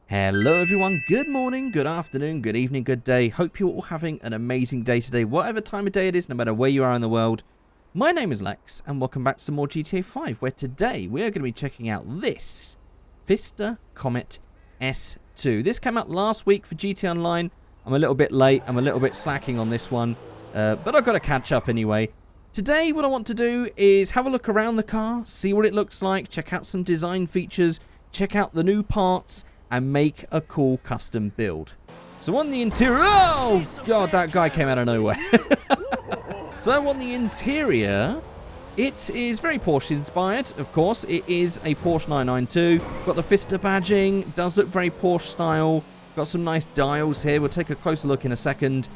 Hello everyone, good morning, good afternoon, good evening, good day. Hope you're all having an amazing day today, whatever time of day it is, no matter where you are in the world. My name is Lex, and welcome back to some more GTA 5, where today we are going to be checking out this Pfister Comet S2. This came out last week for GTA Online. I'm a little bit late, I'm a little bit slacking on this one, but I've got to catch up anyway. Today what I want to do is have a look around the car, see what it looks like, check out some design features, check out the new parts, and make a cool custom build. So on the interior, oh god, that guy came out of nowhere. So on the interior, it is very Porsche inspired, of course. It is a Porsche 992. Got the Pfister badging, does look very Porsche style. Got some nice dials here, we'll take a closer look in a second.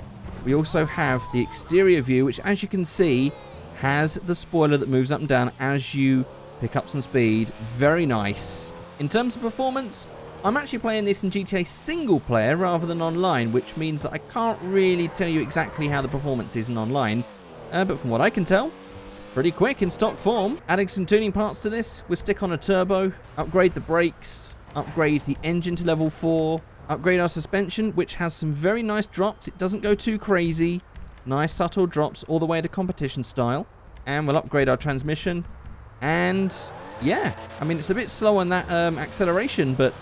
We also have the exterior view, which as you can see, has the spoiler that moves up and down as you pick up some speed. Very nice. In terms of performance, I'm actually playing this in GTA single player rather than online, which means that I can't really tell you exactly how the performance is in online. But from what I can tell, pretty quick in stock form. Adding some tuning parts to this, we'll stick on a turbo, upgrade the brakes, upgrade the engine to level 4, upgrade our suspension, which has some very nice drops. It doesn't go too crazy. Nice subtle drops all the way to competition style. And we'll upgrade our transmission. And yeah, I mean, it's a bit slow on that acceleration, but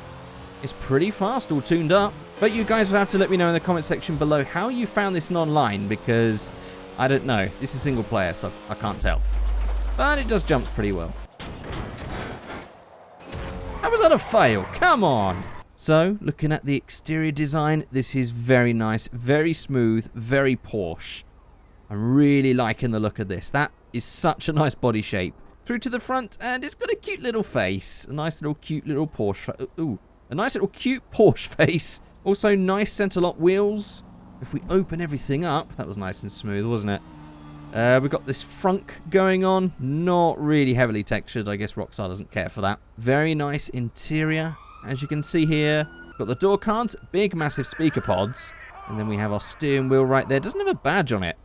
it's pretty fast, all tuned up. But you guys will have to let me know in the comment section below how you found this in online, because I don't know. This is single player, so I can't tell. But it does jumps pretty well. How was that a fail? Come on! So, looking at the exterior design, this is very nice, very smooth, very Porsche. I'm really liking the look of this. That is such a nice body shape. Through to the front, and it's got a cute little face. A nice little cute little Porsche. Ooh. A nice little cute Porsche face. Also nice center lock wheels. If we open everything up, that was nice and smooth, wasn't it? We've got this frunk going on. Not really heavily textured. I guess Rockstar doesn't care for that. Very nice interior. As you can see here, got the door cards, big massive speaker pods. And then we have our steering wheel right there. Doesn't have a badge on it.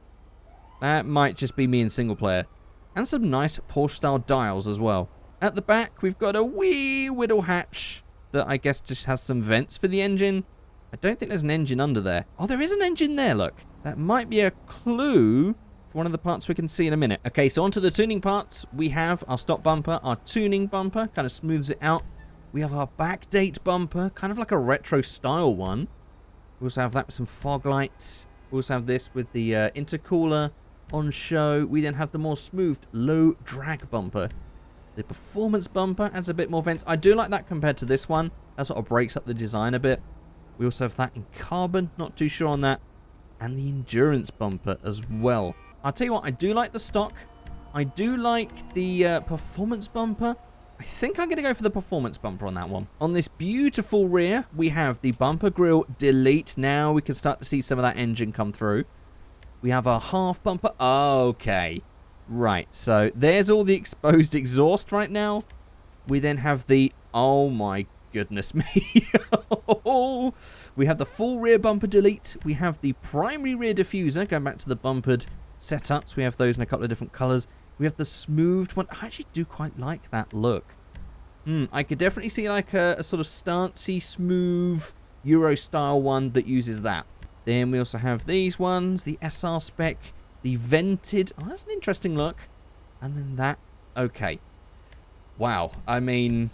That might just be me in single player. And some nice Porsche style dials as well. At the back, we've got a wee whittle hatch that I guess just has some vents for the engine. I don't think there's an engine under there. Oh, there is an engine there, look. That might be a clue for one of the parts we can see in a minute. Okay, so onto the tuning parts. We have our stock bumper, our tuning bumper, kind of smooths it out. We have our backdate bumper, kind of like a retro style one. We also have that with some fog lights. We also have this with the intercooler on show. We then have the more smoothed low drag bumper. The performance bumper adds a bit more vents. I do like that compared to this one. That sort of breaks up the design a bit. We also have that in carbon. Not too sure on that. And the endurance bumper as well. I'll tell you what, I do like the stock. I do like the performance bumper. I think I'm going to go for the performance bumper on that one. On this beautiful rear, we have the bumper grille delete. Now we can start to see some of that engine come through. We have our half bumper. Okay. Right, so there's all the exposed exhaust right now. We then have the, oh my goodness me. We have the full rear bumper delete. We have the primary rear diffuser, going back to the bumpered setups. We have those in a couple of different colors. We have the smoothed one. I actually do quite like that look. I could definitely see like a sort of stancy, smooth Euro style one that uses that. Then we also have these ones, the SR spec. The vented, oh, that's an interesting look. And then that, okay. Wow, I mean,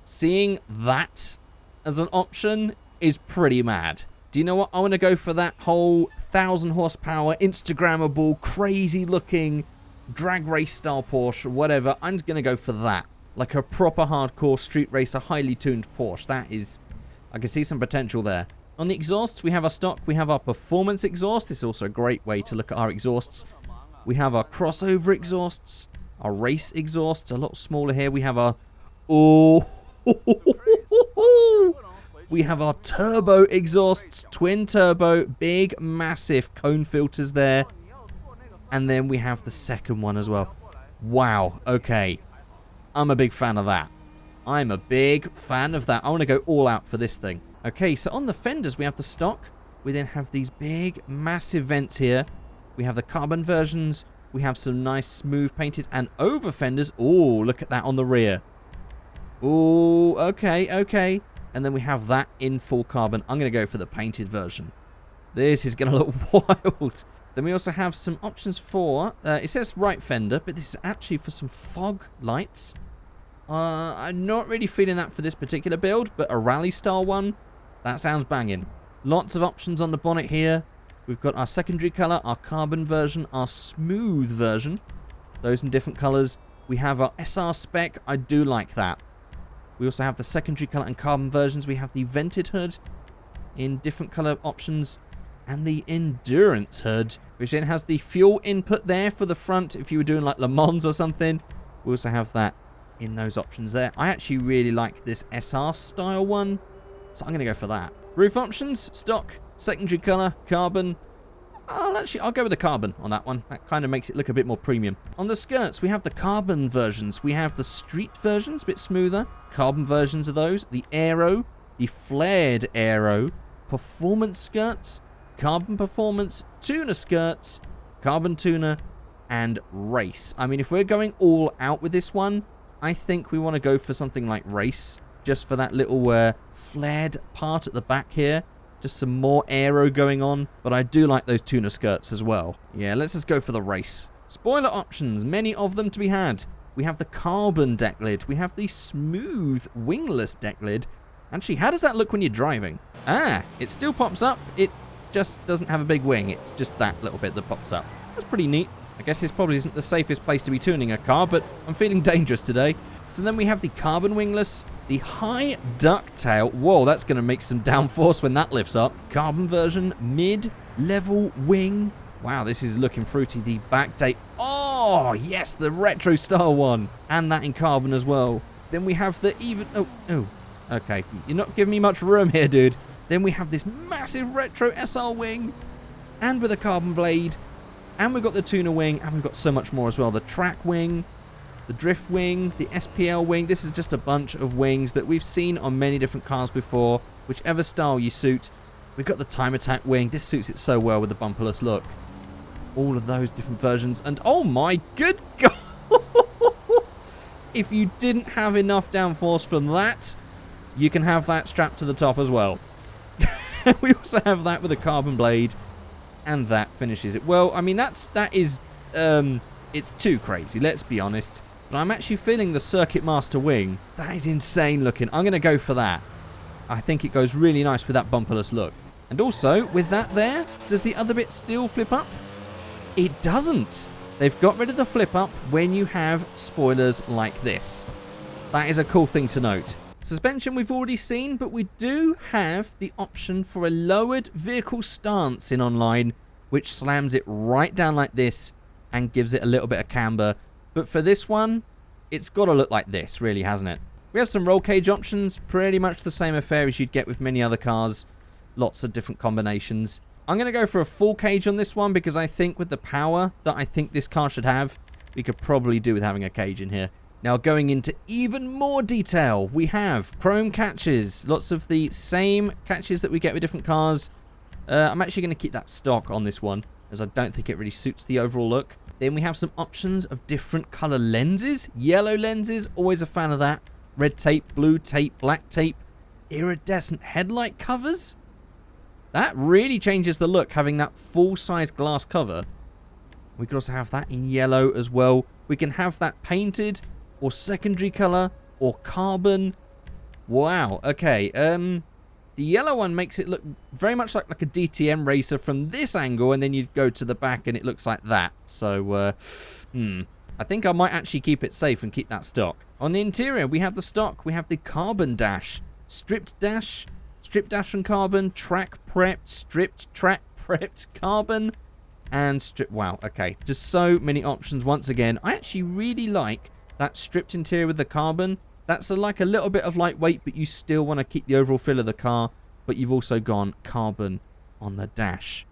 seeing that as an option is pretty mad. Do you know what? I want to go for that whole 1,000 horsepower, Instagrammable, crazy looking, drag race style Porsche, whatever. I'm just going to go for that. Like a proper hardcore street racer, highly tuned Porsche. That is, I can see some potential there. On the exhausts, we have our stock, we have our performance exhaust. This is also a great way to look at our exhausts. We have our crossover exhausts, our race exhausts, a lot smaller here. We have our, we have our turbo exhausts, twin turbo, big, massive cone filters there. And then we have the second one as well. Wow, okay. I'm a big fan of that. I'm a big fan of that. I want to go all out for this thing. Okay, so on the fenders, we have the stock. We then have these big, massive vents here. We have the carbon versions. We have some nice, smooth painted and over fenders. Oh, look at that on the rear. Oh, okay, okay. And then we have that in full carbon. I'm going to go for the painted version. This is going to look wild. Then we also have some options for, it says right fender, but this is actually for some fog lights. I'm not really feeling that for this particular build, but a rally style one, that sounds banging. Lots of options on the bonnet here. We've got our secondary colour, our carbon version, our smooth version. Those in different colours. We have our SR spec. I do like that. We also have the secondary colour and carbon versions. We have the vented hood in different colour options. And the endurance hood, which then has the fuel input there for the front if you were doing like Le Mans or something. We also have that in those options there. I actually really like this SR style one, so I'm going to go for that. Roof options, stock, secondary colour, carbon. I'll go with the carbon on that one. That kind of makes it look a bit more premium. On the skirts, we have the carbon versions. We have the street versions, a bit smoother. Carbon versions of those. The aero, the flared aero, performance skirts, carbon performance, tuner skirts, carbon tuner, and race. I mean, if we're going all out with this one, I think we want to go for something like race, just for that little flared part at the back here. Just some more aero going on, but I do like those tuner skirts as well. Yeah, let's just go for the race. Spoiler options, many of them to be had. We have the carbon deck lid. We have the smooth wingless deck lid. Actually, how does that look when you're driving? It still pops up. It just doesn't have a big wing. It's just that little bit that pops up. That's pretty neat. I guess this probably isn't the safest place to be tuning a car, but I'm feeling dangerous today. So then we have the carbon wingless, the high ducktail. Whoa, that's going to make some downforce when that lifts up. Carbon version, mid-level wing. Wow, this is looking fruity. The backdate. Oh, yes, the retro style one. And that in carbon as well. Then we have the even... Oh, okay. You're not giving me much room here, dude. Then we have this massive retro SR wing. And with a carbon blade. And we've got the tuner wing. And we've got so much more as well. The track wing. The drift wing, the SPL wing. This is just a bunch of wings that we've seen on many different cars before. Whichever style you suit. We've got the time attack wing. This suits it so well with the bumperless look. All of those different versions. And oh my good God. If you didn't have enough downforce from that, you can have that strapped to the top as well. We also have that with a carbon blade. And that finishes it. Well, I mean, that is... it's too crazy, let's be honest. But I'm actually feeling the Circuit Master wing. That is insane looking. I'm going to go for that. I think it goes really nice with that bumperless look. And also, with that there, does the other bit still flip up? It doesn't. They've got rid of the flip up when you have spoilers like this. That is a cool thing to note. Suspension we've already seen, but we do have the option for a lowered vehicle stance in online, which slams it right down like this and gives it a little bit of camber. But for this one, it's got to look like this, really, hasn't it? We have some roll cage options, pretty much the same affair as you'd get with many other cars. Lots of different combinations. I'm going to go for a full cage on this one because I think with the power that I think this car should have, we could probably do with having a cage in here. Now going into even more detail, we have chrome catches. Lots of the same catches that we get with different cars. I'm actually going to keep that stock on this one, as I don't think it really suits the overall look. Then we have some options of different color lenses. Yellow lenses, always a fan of that. Red tape, blue tape, black tape. Iridescent headlight covers. That really changes the look, having that full-size glass cover. We could also have that in yellow as well. We can have that painted, or secondary color, or carbon. Wow, okay. The yellow one makes it look very much like a DTM racer from this angle, and then you go to the back and it looks like that. So, I think I might actually keep it safe and keep that stock. On the interior, we have the stock. We have the carbon dash, stripped dash and carbon, track prepped, stripped, track prepped, carbon, and strip. Wow, okay. Just so many options once again. I actually really like that stripped interior with the carbon. That's like a little bit of lightweight, but you still want to keep the overall feel of the car, but you've also gone carbon on the dash.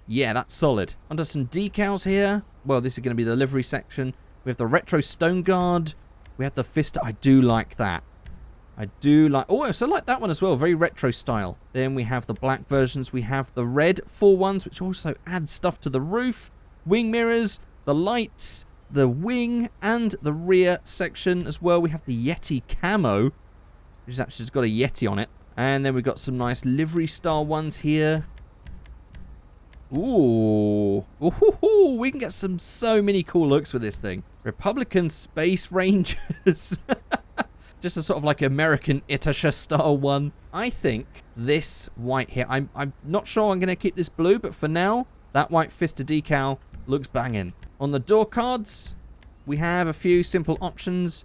Yeah, that's solid. Under some decals here. Well, this is going to be the livery section. We have the retro stone guard. We have the Pfister. I do like that. I do like... Oh, I also like that one as well. Very retro style. Then we have the black versions. We have the red full ones, which also add stuff to the roof. Wing mirrors, the lights, the wing, and the rear section as well. We have the Yeti camo, which which has actually got a Yeti on it. And then we've got some nice livery style ones here. Ooh. Ooh, we can get so many cool looks with this thing. Republican Space Rangers. Just a sort of like American Itasha style one. I think this white here, I'm not sure I'm going to keep this blue, but for now, that white Pfister decal looks banging. On the door cards, we have a few simple options.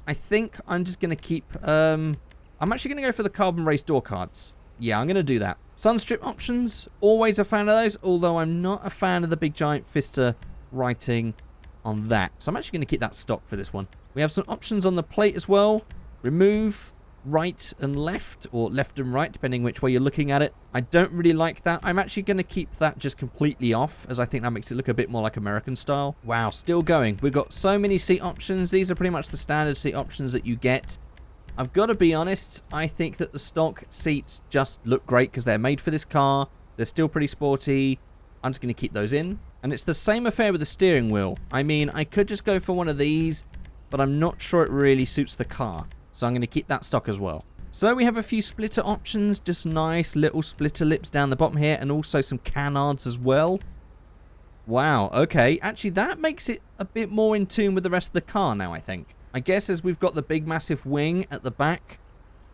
I think I'm just going to keep, I'm actually going to go for the carbon race door cards. Yeah, I'm going to do that. Sunstrip options, always a fan of those, although I'm not a fan of the big giant Pfister writing on that. So I'm actually going to keep that stock for this one. We have some options on the plate as well. Remove right and left, or left and right, depending which way you're looking at it. I don't really like that. I'm actually going to keep that just completely off, as I think that makes it look a bit more like American style. Wow, still going. We've got so many seat options. These are pretty much the standard seat options that you get. I've got to be honest, I think that the stock seats just look great because they're made for this car. They're still pretty sporty. I'm just going to keep those in. And it's the same affair with the steering wheel. I mean, I could just go for one of these, but I'm not sure it really suits the car. So I'm going to keep that stock as well. So we have a few splitter options, just nice little splitter lips down the bottom here, and also some canards as well. Wow, okay. Actually, that makes it a bit more in tune with the rest of the car now, I think. I guess as we've got the big massive wing at the back,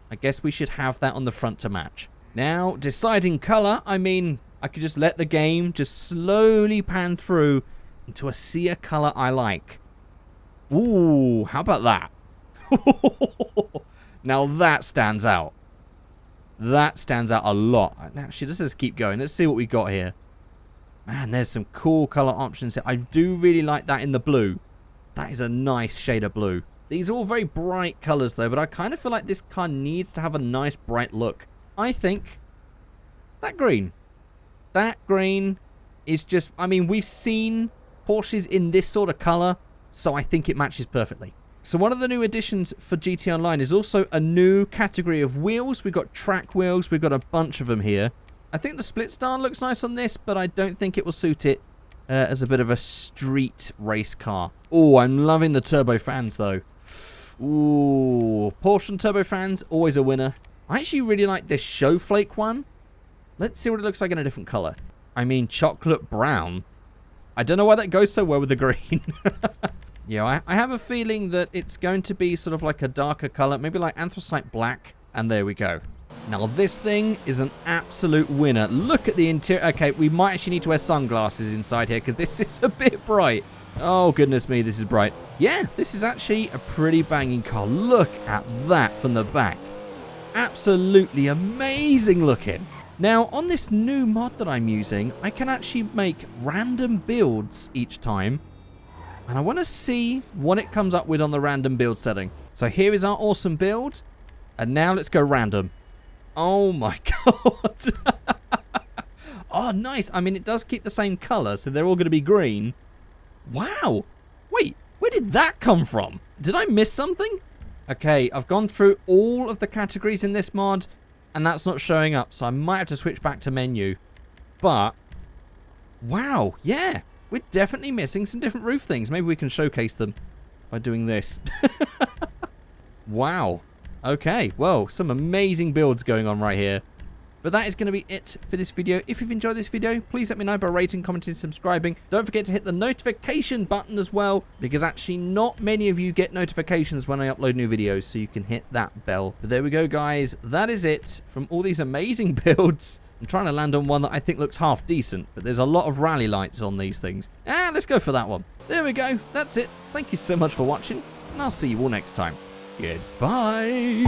I guess we should have that on the front to match. Now, deciding colour, I mean, I could just let the game just slowly pan through into a sea of colour I like. Ooh, how about that? Now that stands out. That stands out a lot. Actually, let's just keep going. Let's see what we got here. Man, there's some cool colour options here. I do really like that in the blue. That is a nice shade of blue. These are all very bright colours though, but I kind of feel like this car needs to have a nice bright look. I think that green. That green is just, I mean, we've seen Porsches in this sort of colour, so I think it matches perfectly. So one of the new additions for GT Online is also a new category of wheels. We've got track wheels. We've got a bunch of them here. I think the split style looks nice on this, but I don't think it will suit it as a bit of a street race car. Oh, I'm loving the turbo fans though. Ooh, Porsche and turbo fans, always a winner. I actually really like this show flake one. Let's see what it looks like in a different color. I mean, chocolate brown. I don't know why that goes so well with the green. Yeah, I have a feeling that it's going to be sort of like a darker color, maybe like anthracite black. And there we go. Now this thing is an absolute winner. Look at the interior. Okay, we might actually need to wear sunglasses inside here because this is a bit bright. Oh, goodness me, this is bright. Yeah, this is actually a pretty banging car. Look at that from the back. Absolutely amazing looking. Now, on this new mod that I'm using, I can actually make random builds each time. And I want to see what it comes up with on the random build setting. So here is our awesome build. And now let's go random. Oh my god. Oh, nice. I mean, it does keep the same color, so they're all going to be green. Wow. Wait, where did that come from? Did I miss something? Okay, I've gone through all of the categories in this mod, and that's not showing up, so I might have to switch back to menu. But, wow, yeah. We're definitely missing some different roof things. Maybe we can showcase them by doing this. Wow. Okay, well, some amazing builds going on right here. But that is going to be it for this video. If you've enjoyed this video, please let me know by rating, commenting, subscribing. Don't forget to hit the notification button as well, because actually not many of you get notifications when I upload new videos, so you can hit that bell. But there we go, guys. That is it from all these amazing builds. I'm trying to land on one that I think looks half decent, but there's a lot of rally lights on these things. And let's go for that one. There we go. That's it. Thank you so much for watching, and I'll see you all next time. Goodbye.